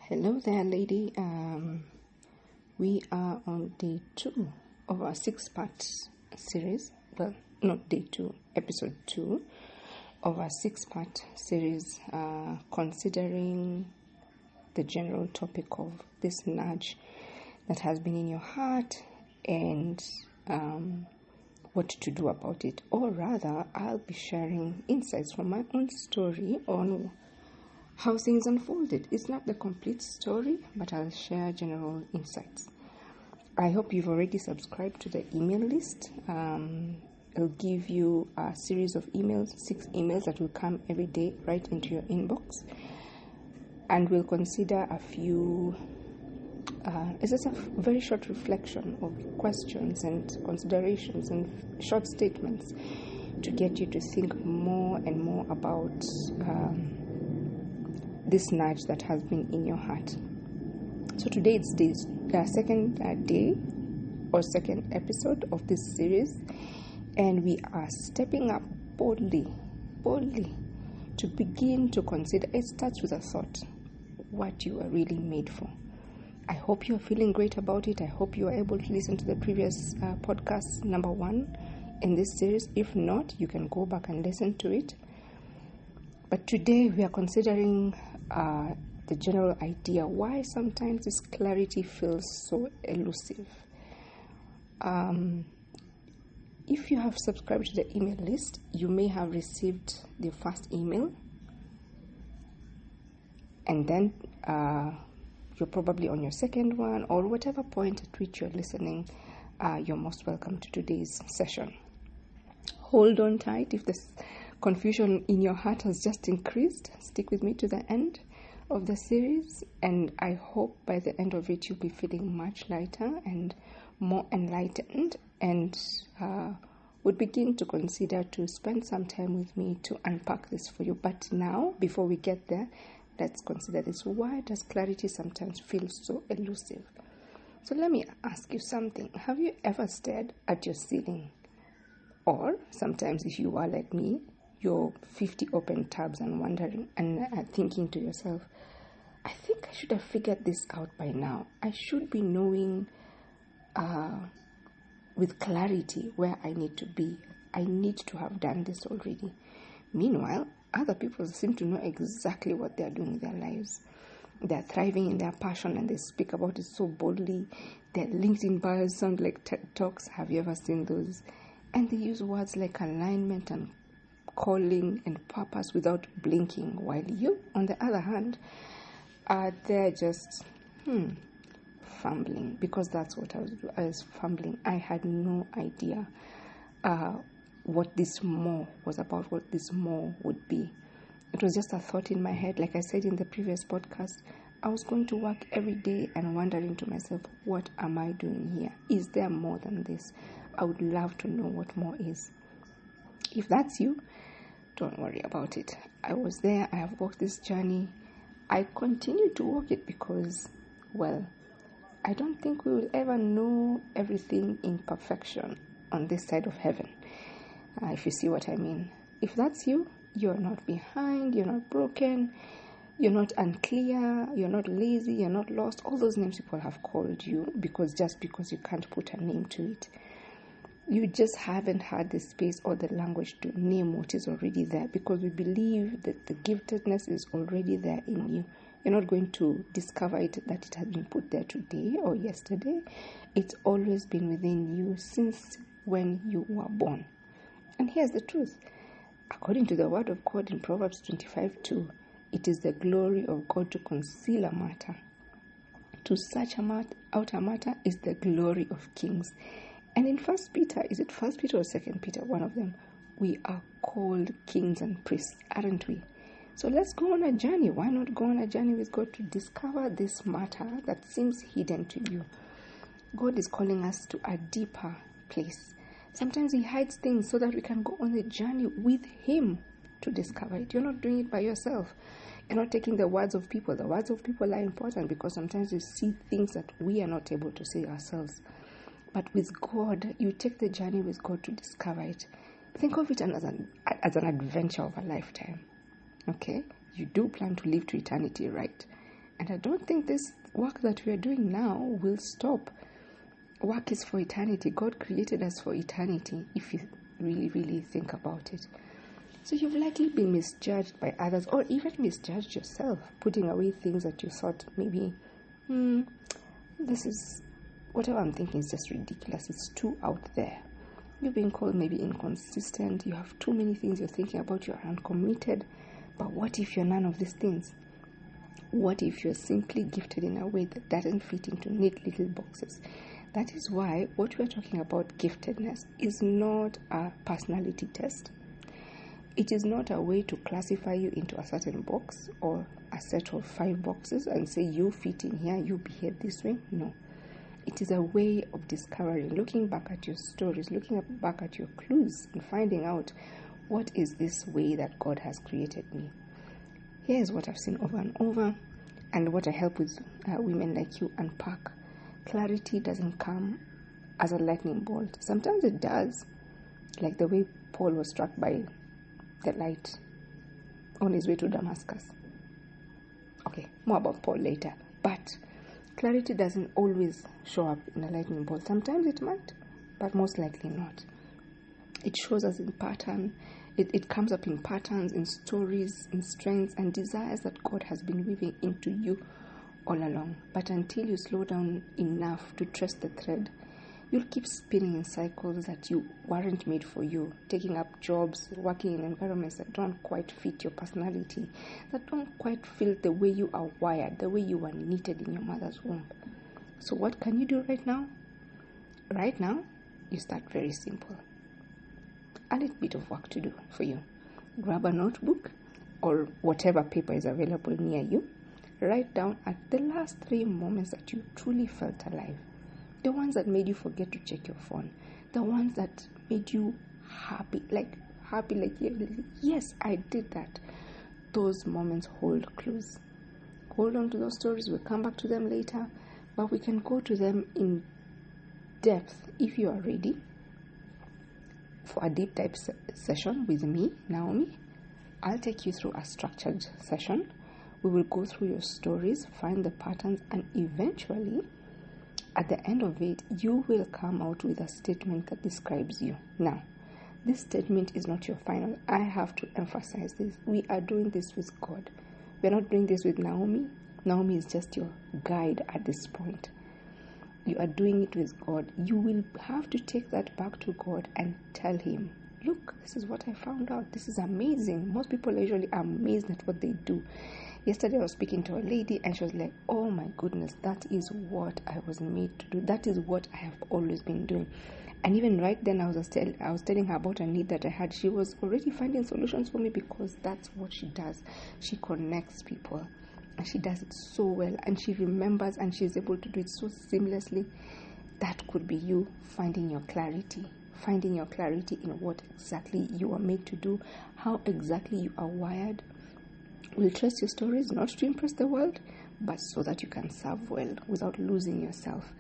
Hello there, lady. We are on day 2 of our 6-part series. Well, not day 2, episode 2 of our 6-part series, considering the general topic of this nudge that has been in your heart and what to do about it. Or rather, I'll be sharing insights from my own story on how things unfolded. It's not the complete story, but I'll share general insights. I hope you've already subscribed to the email list. It'll give you a series of emails, 6 emails that will come every day right into your inbox. And we'll consider a few, it's just a very short reflection of questions and considerations and short statements to get you to think more and more about this nudge that has been in your heart. So today it's the second day or second episode of this series, and we are stepping up boldly to begin to consider. It starts with a thought, what you are really made for. I hope you are feeling great about it. I hope you are able to listen to the previous podcast, number 1 in this series. If not, you can go back and listen to it. But today we are considering the general idea why sometimes this clarity feels so elusive. If you have subscribed to the email list, you may have received the first email, and then you're probably on your second one, or whatever point at which you're listening. You're most welcome to today's session. Hold on tight. If this confusion in your heart has just increased, stick with me to the end of the series, and I hope by the end of it you'll be feeling much lighter and more enlightened, and would begin to consider to spend some time with me to unpack this for you. But now, before we get there, let's consider this. Why does clarity sometimes feel so elusive? So let me ask you something. Have you ever stared at your ceiling? Or sometimes, if you are like me, your 50 open tabs and wondering and thinking to yourself, I think I should have figured this out by now. I should be knowing with clarity where I need to be. I need to have done this already. Meanwhile, other people seem to know exactly what they are doing with their lives. They are thriving in their passion and they speak about it so boldly. Their LinkedIn bios sound like TED Talks. Have you ever seen those? And they use words like alignment and calling and purpose without blinking, while you, on the other hand, are there just fumbling, because that's what I was fumbling. I had no idea what this more was about, what this more would be. It was just a thought in my head. Like I said in the previous podcast, I was going to work every day and wondering to myself, what am I doing here? Is there more than this? I would love to know what more is. If that's you, don't worry about it. I was there. I have walked this journey. I continue to walk it because, well, I don't think we will ever know everything in perfection on this side of heaven, if you see what I mean. If that's you, you're not behind, you're not broken, you're not unclear, you're not lazy, you're not lost. All those names people have called you because you can't put a name to it. You just haven't had the space or the language to name what is already there, because we believe that the giftedness is already there in you. You're not going to discover it, that it has been put there today or yesterday. It's always been within you since when you were born. And here's the truth. According to the word of God in Proverbs 25:2, it is the glory of God to conceal a matter. To search out a matter is the glory of kings. And in 1 Peter, is it 1 Peter or 2 Peter? One of them. We are called kings and priests, aren't we? So let's go on a journey. Why not go on a journey with God to discover this matter that seems hidden to you? God is calling us to a deeper place. Sometimes He hides things so that we can go on the journey with Him to discover it. You're not doing it by yourself. You're not taking the words of people. The words of people are important because sometimes we see things that we are not able to see ourselves. But with God, you take the journey with God to discover it. Think of it as an adventure of a lifetime. Okay? You do plan to live to eternity, right? And I don't think this work that we are doing now will stop. Work is for eternity. God created us for eternity, if you really, really think about it. So you've likely been misjudged by others, or even misjudged yourself, putting away things that you thought maybe, this is, whatever I'm thinking is just ridiculous. It's too out there. You've been called maybe inconsistent. You have too many things you're thinking about. You're uncommitted. But what if you're none of these things? What if you're simply gifted in a way that doesn't fit into neat little boxes? That is why what we're talking about, giftedness, is not a personality test. It is not a way to classify you into a certain box or a set of 5 boxes and say you fit in here, you behave this way. No. It is a way of discovering, looking back at your stories, looking back at your clues and finding out, what is this way that God has created me? Here's what I've seen over and over, and what I help with women like you unpack. Clarity doesn't come as a lightning bolt. Sometimes it does, like the way Paul was struck by the light on his way to Damascus. Okay, more about Paul later. But clarity doesn't always show up in a lightning bolt. Sometimes it might, but most likely not. It shows us in pattern. It comes up in patterns, in stories, in strengths and desires that God has been weaving into you all along. But until you slow down enough to trace the thread, you'll keep spinning in cycles that you weren't made for you, taking up jobs, working in environments that don't quite fit your personality, that don't quite feel the way you are wired, the way you were knitted in your mother's womb. So what can you do right now? Right now, you start very simple. A little bit of work to do for you. Grab a notebook or whatever paper is available near you. Write down at the last 3 moments that you truly felt alive. The ones that made you forget to check your phone. The ones that made you happy, like yes, I did that. Those moments hold clues. Hold on to those stories. We'll come back to them later, but we can go to them in depth if you are ready for a deep dive session with me, Naomi. I'll take you through a structured session. We will go through your stories, find the patterns, and eventually, at the end of it, you will come out with a statement that describes you. Now, this statement is not your final. I have to emphasize this. We are doing this with God. We're not doing this with Naomi. Naomi is just your guide at this point. You are doing it with God. You will have to take that back to God and tell Him, look, this is what I found out. This is amazing. Most people are usually amazed at what they do. Yesterday I was speaking to a lady and she was like, oh my goodness, that is what I was made to do. That is what I have always been doing. And even right then I was telling her about a need that I had. She was already finding solutions for me because that's what she does. She connects people and she does it so well and she remembers and she's able to do it so seamlessly. That could be you finding your clarity in what exactly you are made to do, how exactly you are wired. We'll trust your stories not to impress the world, but so that you can serve well without losing yourself.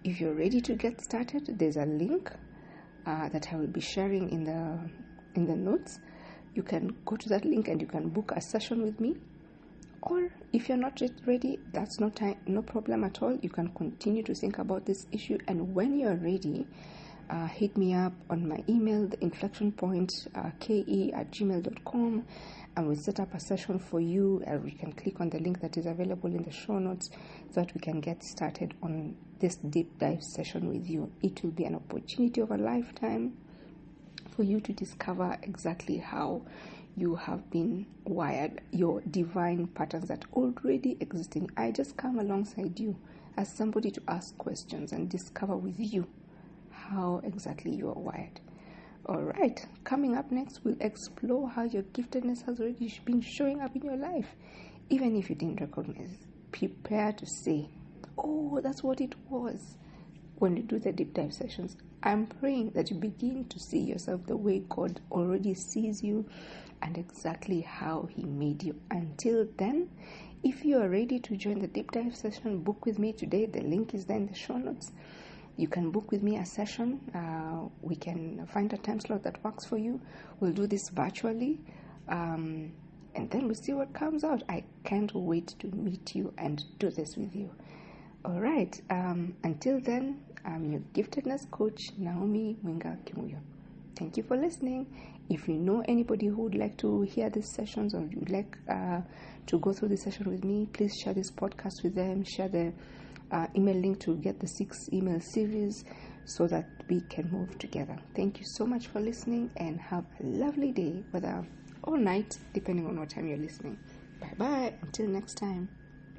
If you're ready to get started, there's a link that I will be sharing in the notes. You can go to that link and you can book a session with me. Or if you're not yet ready, that's no problem at all. You can continue to think about this issue, and when you're ready, hit me up on my email, the inflection point ke@gmail.com, and we'll set up a session for you, and we can click on the link that is available in the show notes so that we can get started on this deep dive session with you. It will be an opportunity of a lifetime for you to discover exactly how you have been wired, your divine patterns that already exist in you. I just come alongside you as somebody to ask questions and discover with you how exactly you are wired. All right, coming up next, we'll explore how your giftedness has already been showing up in your life. Even if you didn't recognize it, prepare to say, oh, that's what it was. When you do the deep dive sessions, I'm praying that you begin to see yourself the way God already sees you and exactly how He made you. Until then, if you are ready to join the deep dive session, book with me today. The link is there in the show notes. You can book with me a session. We can find a time slot that works for you. We'll do this virtually. and then we'll see what comes out. I can't wait to meet you and do this with you. All right. Until then, I'm your giftedness coach, Naomi Mwinga Kimuyo. Thank you for listening. If you know anybody who would like to hear these sessions, or you'd like to go through the session with me, please share this podcast with them. Share the email link to get the 6 email series so that we can move together. Thank you so much for listening, and have a lovely day, whether or night, depending on what time you're listening. Bye-bye. Until next time.